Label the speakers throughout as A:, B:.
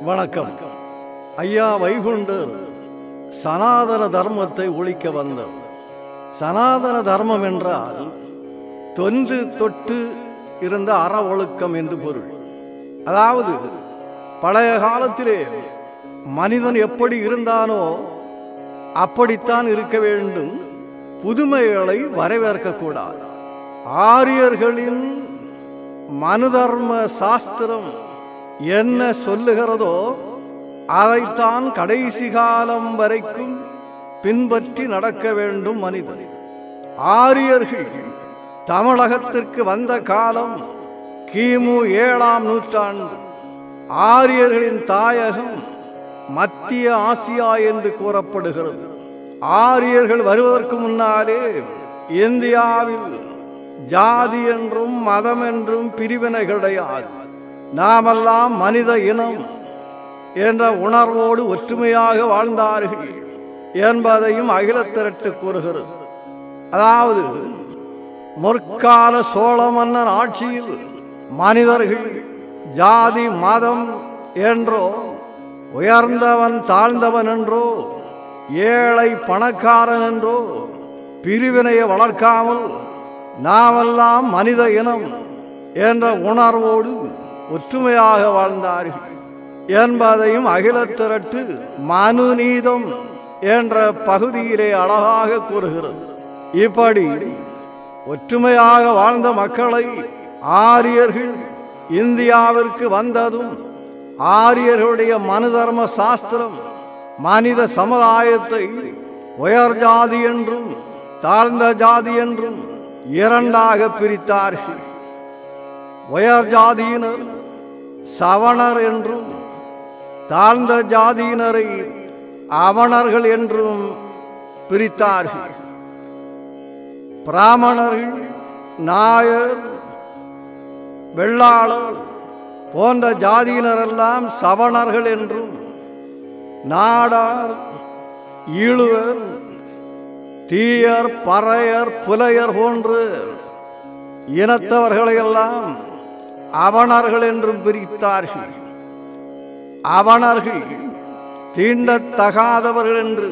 A: வணக்கம். ஐயா வைகுண்டர் சனாதன தர்மத்தை ஒழிக்க வந்தார். சனாதன தர்மம் என்றால் தொன்று தொட்டு இருந்த அற ஒழுக்கம் என்று பொருள். அதாவது பழைய காலத்திலே மனிதன் எப்படி இருந்தானோ அப்படித்தான் இருக்க வேண்டும். புதுமைகளை வரவேற்கக்கூடாது. ஆரியர்களின் மனு தர்ம சாஸ்திரம் என்ன சொல்லுகிறதோ அதைத்தான் கடைசி காலம் வரைக்கும் பின்பற்றி நடக்க வேண்டும் மனிதன். ஆரியர்கள் தமிழகத்திற்கு வந்த காலம் கிமு 7ஆம் நூற்றாண்டு. ஆரியர்களின் தாயகம் மத்திய ஆசியா என்று கூறப்படுகிறது. ஆரியர்கள் வருவதற்கு முன்னாலே இந்தியாவில் ஜாதி என்றும் மதம் என்றும் பிரிவினை கிடையாது. நாமெல்லாம் மனித இனம் என்ற உணர்வோடு ஒற்றுமையாக வாழ்ந்தார்கள் என்பதையும் அகிலத்திரட்டு கூறுகிறது. அதாவது முற்கால சோழ மன்னர் ஆட்சியில் மனிதர்கள் ஜாதி மதம் என்றோ, உயர்ந்தவன் தாழ்ந்தவன் என்றோ, ஏழை பணக்காரன் என்றோ பிரிவினையை வளர்க்காமல் நாமெல்லாம் மனித இனம் என்ற உணர்வோடு ஒற்றுமையாக வாழ்ந்தார்கள் என்பதையும் அகிலத்திரட்டு மனு நீதம் என்ற பகுதியிலே அழகாக கூறுகிறது. இப்படி ஒற்றுமையாக வாழ்ந்த மக்களை ஆரியர்கள் இந்தியாவிற்கு வந்ததும் ஆரியர்களுடைய மனு தர்ம சாஸ்திரம் மனித சமுதாயத்தை உயர் ஜாதி என்றும் தாழ்ந்த ஜாதி என்றும் இரண்டாக பிரித்தார்கள். உயர் ஜாதியினர் சவணர் என்றும் தாழ்ந்த ஜாதியினரை அவணர்கள் என்றும் பிரித்தார்கள். பிராமணர்கள், நாயர், வெள்ளாளர் போன்ற ஜாதியினரெல்லாம் சவணர்கள் என்றும், நாடார், ஈழுவர், தீயர், பறையர், புலையர் போன்று இனத்தவர்களையெல்லாம் அவணர்கள் என்றும் பிரித்தார்கள். அவணர்கள் தீண்டத்தகாதவர்கள் என்று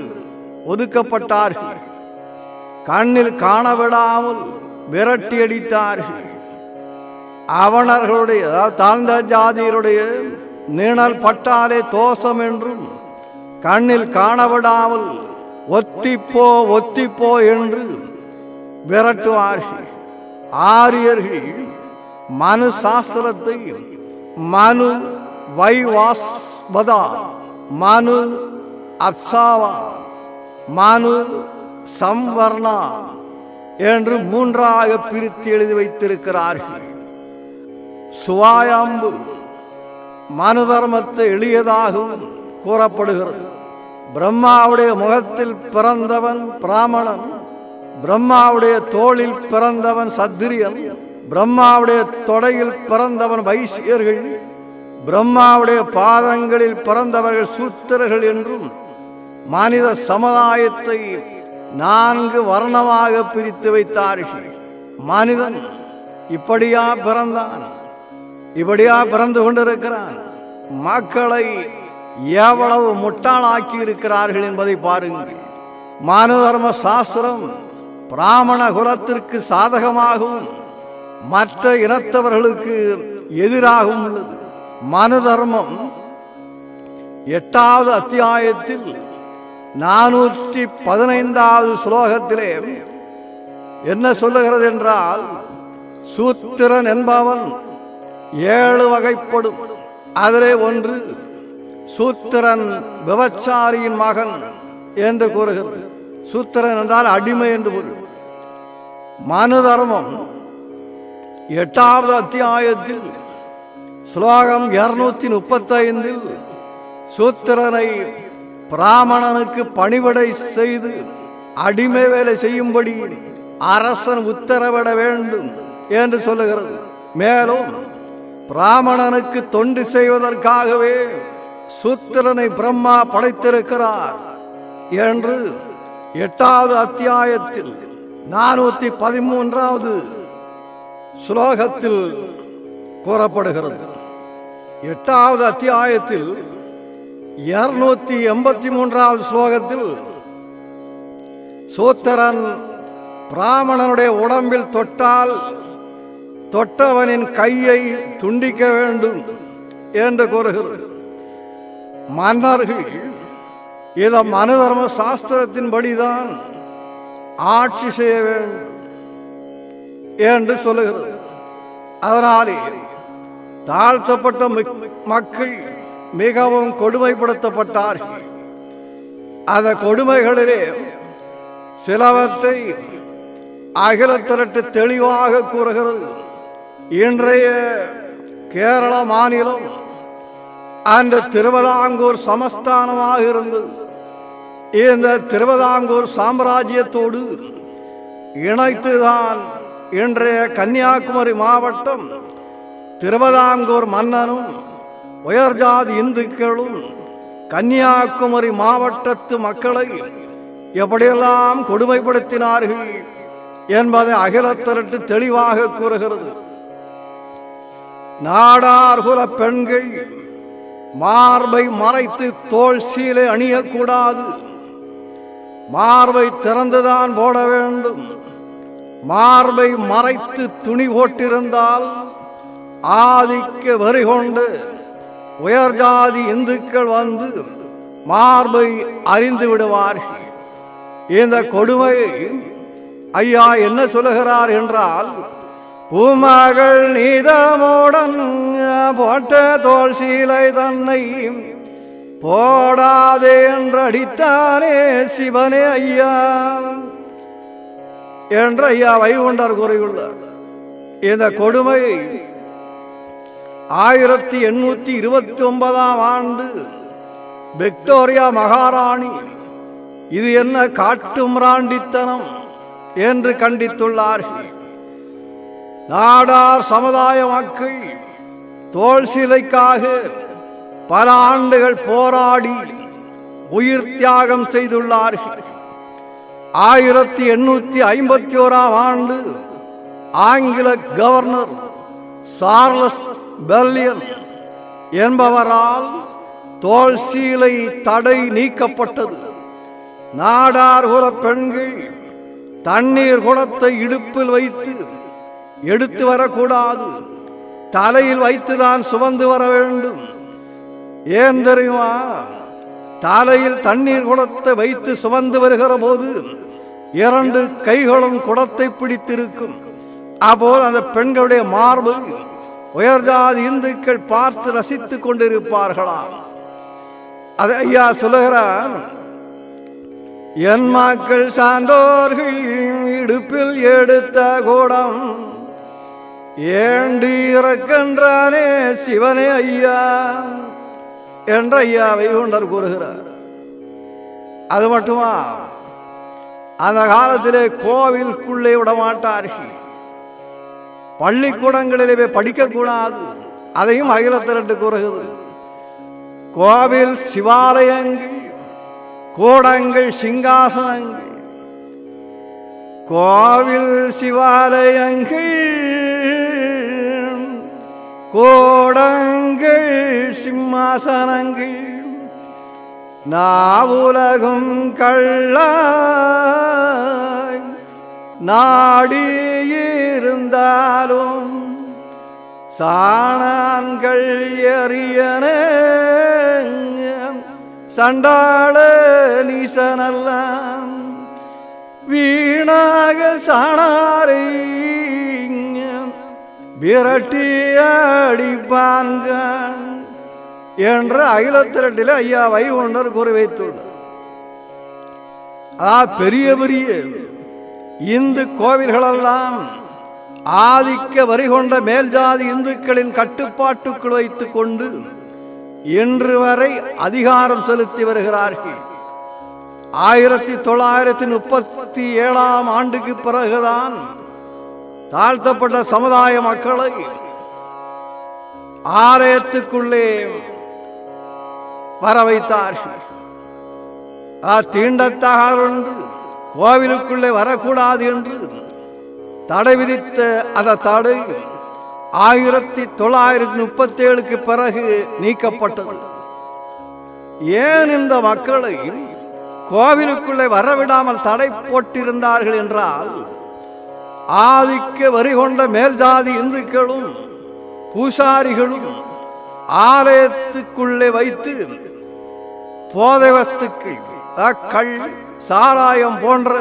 A: ஒதுக்கப்பட்டார்கள். கண்ணில் காணவிடாமல் விரட்டி அடித்தார்கள். அவணர்களுடைய தாழ்ந்த ஜாதியருடைய நிழல் பட்டாலே தோஷம் என்றும் கண்ணில் காணவிடாமல் ஒத்திப்போ ஒத்திப்போ என்று விரட்டுவார்கள். ஆரியர்கள் மனு சாஸ்திரத்தை மனு வைவாஸ்வதா, மனு அப்சாவா, மனு சம்வர்ணா என்று மூன்றாக பிரித்து எழுதி வைத்திருக்கிறார்கள். சுவாயம்பு மனு தர்மத்தை எளியதாகவும் கூறப்படுகிறது. பிரம்மாவுடைய முகத்தில் பிறந்தவன் பிராமணன், பிரம்மாவுடைய தோளில் பிறந்தவன் சத்திரியன், பிரம்மாவுடைய தொடையில் பிறந்தவன் வைசியர்கள், பிரம்மாவுடைய பாதங்களில் பிறந்தவர்கள் சூத்திரர்கள் என்றும் மனித சமுதாயத்தை 4 வர்ணமாக பிரித்து வைத்தார்கள். மனிதன் இப்படியா பிறந்தான், இப்படியா பிறந்து கொண்டிருக்கிறான். மக்களை எவ்வளவு முட்டாளாக்கி இருக்கிறார்கள் என்பதை பாருங்கள். மனு தர்ம சாஸ்திரம் பிராமண குலத்திற்கு சாதகமாகவும் மற்ற இனத்தவர்களுக்கு எதிராகவும் உள்ளது. மனு தர்மம் 8வது அத்தியாயத்தில் 415வது ஸ்லோகத்திலே என்ன சொல்லுகிறது என்றால், சூத்திரன் என்பவன் 7 வகைப்படும். அதிலே ஒன்று சூத்திரன் விபச்சாரியின் மகன் என்று கூறுகிறது. சூத்திரன் என்றால் அடிமை என்று பொருள். மனு தர்மம் 8வது அத்தியாயத்தில் ஸ்லோகம் 235 சூத்திரனை பிராமணனுக்கு பணிவிடை செய்து அடிமை வேலை செய்யும்படி அரசன் உத்தரவிட வேண்டும் என்று சொல்லுகிறது. மேலும் பிராமணனுக்கு தொண்டு செய்வதற்காகவே சூத்திரனை பிரம்மா படைத்திருக்கிறார் என்று 8வது அத்தியாயத்தில் 413வது ஸ்லோகத்தில் கூறப்படுகிறது. 8வது அத்தியாயத்தில் 283வது ஸ்லோகத்தில் சூத்திரன் பிராமணனுடைய உடம்பில் தொட்டால் தொட்டவனின் கையை துண்டிக்க வேண்டும் என்று கூறுகிறது. மன்னர்கள் இத மனு தர்ம சாஸ்திரத்தின்படிதான் ஆட்சி செய்ய வேண்டும் என்று சொல்லுகிறது. அதனாலே தாழ்த்தப்பட்ட மக்கள் மிகவும் கொடுமைப்படுத்தப்பட்டார்கள். அந்த கொடுமைகளிலே சிலவற்றை அகில திரட்டு தெளிவாக கூறுகிறது. இன்றைய கேரள மாநிலம் அந்த திருவிதாங்கூர் சமஸ்தானமாக இருந்தது. இந்த திருவிதாங்கூர் சாம்ராஜ்யத்தோடு இணைத்துதான் இன்றைய கன்னியாகுமரி மாவட்டம் திருவிதாங்கூர் மன்னனும் உயர்ஜாதி இந்துக்களும் கன்னியாகுமரி மாவட்டத்து மக்களை எப்படியெல்லாம் கொடுமைப்படுத்தினார்கள் என்பதை அகில திரட்டு தெளிவாக கூறுகிறது. நாடார்குல பெண்கள் மார்பை மறைத்து தோல் சீலை அணியக்கூடாது. மார்பை திறந்துதான் போட வேண்டும். மார்பை மறைத்து துணி போட்டிருந்தால் ஆதிக்க வரி கொண்டு உயர்ஜாதி இந்துக்கள் வந்து மார்பை அறிந்து விடுவார்கள். இந்த கொடுமையை ஐயா என்ன சொல்லுகிறார் என்றால், பூமகள் நீதமுடன் போட்ட தோல் சீலை தன்னை போடாதே என்று அடித்தானே சிவனே ஐயா என்று ஐயா வைகுண்டர் கூறியுள்ளார். இந்த கொடுமையை 1829ஆம் ஆண்டு விக்டோரியா மகாராணி இது என்ன காட்டு மிராண்டித்தனம் என்று கண்டித்துள்ளார்கள். நாடார் சமுதாய மக்கள் தோல் சிலைக்காக பல ஆண்டுகள் போராடி உயிர் தியாகம் செய்துள்ளார்கள். 1851ஆம் ஆண்டு ஆங்கில கவர்னர் சார்லஸ் பெர்லியன் என்பவரால் தோல் சீலை தடை நீக்கப்பட்டது. நாடார்குல பெண்கள் தண்ணீர் குடத்தை இடுப்பில் வைத்து எடுத்து வரக்கூடாது. தலையில் வைத்துதான் சுமந்து வர வேண்டும். ஏன் தெரியுமா? தலையில் தண்ணீர் குடத்தை வைத்து சுமந்து வருகிற போது 2 கைகளும் குடத்தை பிடித்திருக்கும். அப்போது அந்த பெண்களுடைய மார்பு உயர்ஜாதி இந்துக்கள் பார்த்து ரசித்துக் கொண்டிருப்பார்களாம். அதை ஐயா சொல்லுகிறார், என் மக்கள் சான்றோர்கள் இடுப்பில் எடுத்த கூடம் ஏண்டி இறக்கின்றானே சிவனே ஐயா என்ற ஐயாவை கொண்டர் கூறுகிறார். அது மட்டுமா, அந்த காலத்திலே கோவிலுக்குள்ளே விடமாட்டார்கள். பள்ளிக்கூடங்களிலே படிக்கக்கூடாது. அதையும் அகில திரட்டு கூறுகிறது. கோவில் சிவாலயங்கள், கூடங்கள், சிங்காசனங்கள், கோவில் சிவாலயங்கள், கோடங்கள், சிம்மாசனங்கள் நாவுலகும் கள்ளாய் நாடியிருந்தாலும் சாணான்கள் எரியன சண்டாள நீசனெல்லாம் வீணாக சாணாரை விரட்டி அடிப்பான்கள் என்ற அகில திரட்டில் ஐயா வைகுண்டர் கூறி வைத்துள்ளார். பெரிய பெரிய இந்து கோவில்களெல்லாம் ஆதிக்க வரி கொண்ட மேல்ஜாதி இந்துக்களின் கட்டுப்பாட்டுக்குள் வைத்துக் கொண்டு இன்று வரை அதிகாரம் செலுத்தி வருகிறார்கள். 1937ஆம் ஆண்டுக்கு பிறகுதான் தாழ்த்தப்பட்ட சமுதாய மக்களை ஆலயத்துக்குள்ளே வர வைத்தார்கள். தீண்டத்தகாத என்று கோவிலுக்குள்ளே வரக்கூடாது என்று தடை விதித்த அந்த தடை 1937க்கு பிறகு நீக்கப்பட்டது. ஏன் இந்த மக்களை கோவிலுக்குள்ளே வரவிடாமல் தடை போட்டிருந்தார்கள் என்றால், ஆதிக்க வரி கொண்ட மேல் ஜாதி இந்துக்களும் பூசாரிகளும் ஆலயத்துக்குள்ளே வைத்து போதை வஸ்துக்கள், கள், சாராயம் போன்ற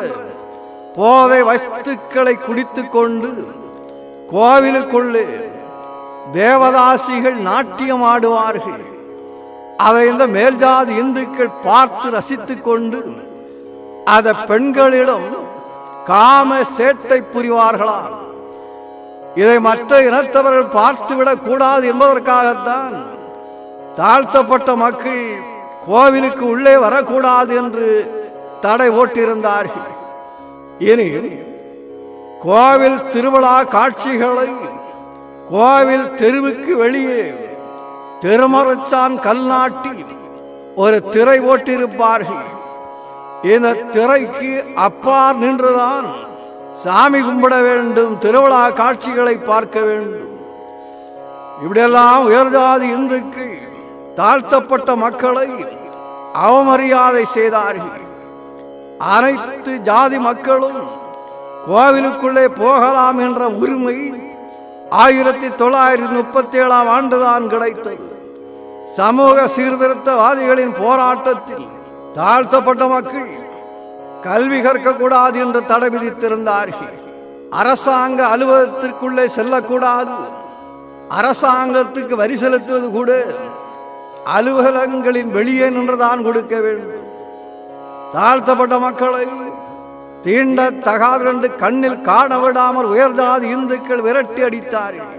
A: போதை வஸ்துக்களை குடித்து கொண்டு கோவிலுக்குள்ளே தேவதாசிகள் நாட்டியம் ஆடுவார்கள். அதை இந்த மேல்ஜாதி இந்துக்கள் பார்த்து ரசித்து கொண்டு அதை பெண்களிடம் காம சேட்டை புரிவார்களாம். இதை மற்ற இனத்தவர்கள் பார்த்துவிடக் கூடாது என்பதற்காகத்தான் தாழ்த்தப்பட்ட மக்கள் கோவிலுக்கு உள்ளே வரக்கூடாது என்று தடை போட்டிருந்தார்கள். இனி கோவில் திருவிழா காட்சிகளை கோவில் தெருவுக்கு வெளியே திருமறைச்சான் கல் நாட்டி ஒரு திரை போட்டிருப்பார்கள். இந்த திரைக்கு அப்பால் நின்றுதான் சாமி கும்பிட வேண்டும், திருவிழா காட்சிகளை பார்க்க வேண்டும். இப்படியெல்லாம் உயர்ஜாதி இந்துக்கள் தாழ்த்தப்பட்ட மக்களை அவமரியாதை செய்தார்கள். அனைத்து ஜாதி மக்களும் கோவிலுக்குள்ளே போகலாம் என்ற உரிமை 1937ஆம் ஆண்டுதான் கிடைத்தது. சமூக சீர்திருத்தவாதிகளின் போராட்டத்தில் தாழ்த்தப்பட்ட மக்கள் கல்வி கற்கக்கூடாது என்று தடை விதித்திருந்தார்கள். அரசாங்க அலுவலகத்திற்குள்ளே செல்லக்கூடாது, அரசாங்கத்துக்கு வரி செலுத்துவது கூட அலுவலகங்களின் வெளியே நின்றுதான் கொடுக்க வேண்டும். தாழ்த்தப்பட்ட மக்களை தீண்ட தகாது என்று கண்ணில் காண விடாமல் உயர்ஜாதி இந்துக்கள் விரட்டி அடித்தார்கள்.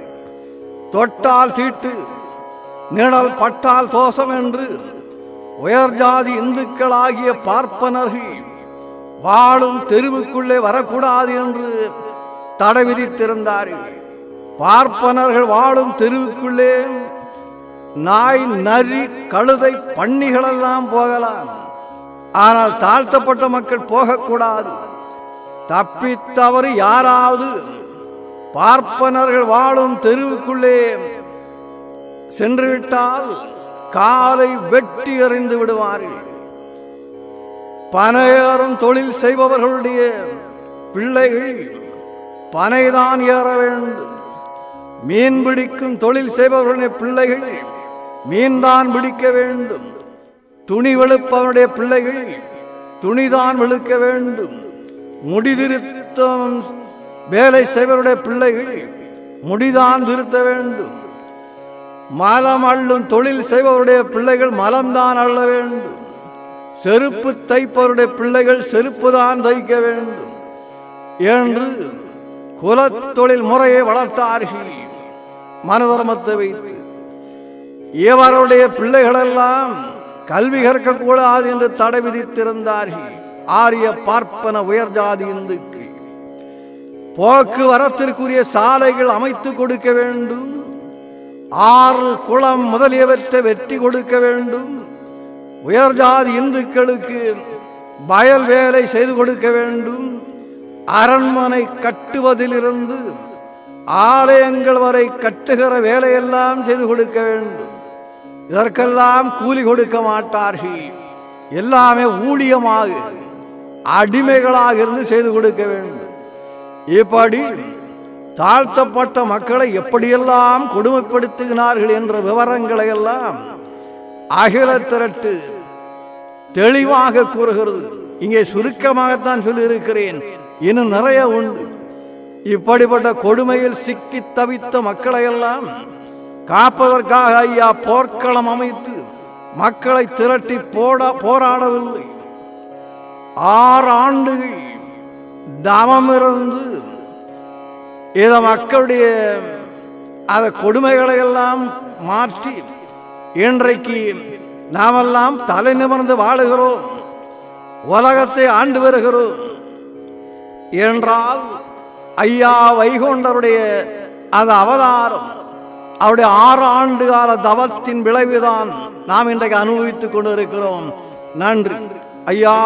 A: தொட்டால் தீட்டு, நிழல் பட்டால் தோஷம் என்று உயர்ஜாதி இந்துக்களாகிய பார்ப்பனர்கள் வாழும் தெருவுக்குள்ளே வரக்கூடாது என்று தடை விதித்திருந்தார்கள். பார்ப்பனர்கள் வாழும் தெருவுக்குள்ளே நாய், நரி, கழுதை, பன்னிகளெல்லாம் போகலாம். ஆனால் தாழ்த்தப்பட்ட மக்கள் போகக்கூடாது. தப்பித்தவறு யாராவது பார்ப்பனர்கள் வாழும் தெருவுக்குள்ளே சென்றுவிட்டால் காலை வெட்டி எறிந்து விடுவார்கள். பனையேறும் தொழில் செய்பவர்களுடைய பிள்ளைகள் பனைதான் ஏற வேண்டும். மீன் பிடிக்கும் தொழில் செய்பவர்களுடைய பிள்ளைகள் மீன்தான் பிடிக்க வேண்டும். துணி வெளுப்பவருடைய பிள்ளைகள் துணிதான் வெளுக்க வேண்டும். முடிதிருத்தம் வேலை செய்வருடைய பிள்ளைகள் முடிதான் திருத்த வேண்டும். மலம் அள்ளும் தொழில் செய்பவருடைய பிள்ளைகள் மலம்தான் அள்ள வேண்டும். செருப்பு தைப்பவருடைய பிள்ளைகள் செருப்பு தான் தைக்க வேண்டும் என்று குலத்தொழில் முறையை வளர்த்தார்கள். மனதர்மத்தை வைத்து இவருடைய பிள்ளைகளெல்லாம் கல்வி கற்கக்கூடாது என்று தடை விதித்திருந்தார்கள். ஆரிய பார்ப்பன உயர்ஜாதி இந்துக்கள் போக்குவரத்திற்குரிய சாலைகள் அமைத்து கொடுக்க வேண்டும். ஆறு, குளம் முதலியவற்றை வெற்றி கொடுக்க வேண்டும். உயர்ஜாதி இந்துக்களுக்கு வயல் வேலை செய்து கொடுக்க வேண்டும். அரண்மனை கட்டுவதிலிருந்து ஆலயங்கள் வரை கட்டுகிற வேலையெல்லாம் செய்து கொடுக்க வேண்டும். இதற்கெல்லாம் கூலி கொடுக்க மாட்டார்கள். எல்லாமே ஊழியமாக அடிமைகளாக இருந்து செய்து கொடுக்க வேண்டும். இப்படி தாழ்த்தப்பட்ட மக்களை எப்படியெல்லாம் கொடுமைப்படுத்துகிறார்கள் என்ற விவரங்களை எல்லாம் அகில திரட்டு தெளிவாக கூறுகிறது. இங்கே சுருக்கமாகத்தான் சொல்லியிருக்கிறேன், இன்னும் நிறைய உண்டு. இப்படிப்பட்ட கொடுமையில் சிக்கி தவித்த மக்களை எல்லாம் காப்பதற்காக ஐயா போர்க்களம் அமைத்து மக்களை திரட்டி போராடவில்லை. 6 ஆண்டுகள் தவமிருந்து இத மக்களுடைய அந்த கொடுமைகளை எல்லாம் மாற்றி இன்றைக்கு நாமெல்லாம் தலை நிமிர்ந்து வாழுகிறோம், உலகத்தை ஆண்டு வருகிறோம் என்றால் ஐயா வைகுண்டருடைய அந்த அவதாரம், அவருடைய 6 ஆண்டு கால தவத்தின் விளைவுதான் நாம் இன்றைக்கு அனுபவித்துக் கொண்டிருக்கிறோம். நன்றி ஐயா.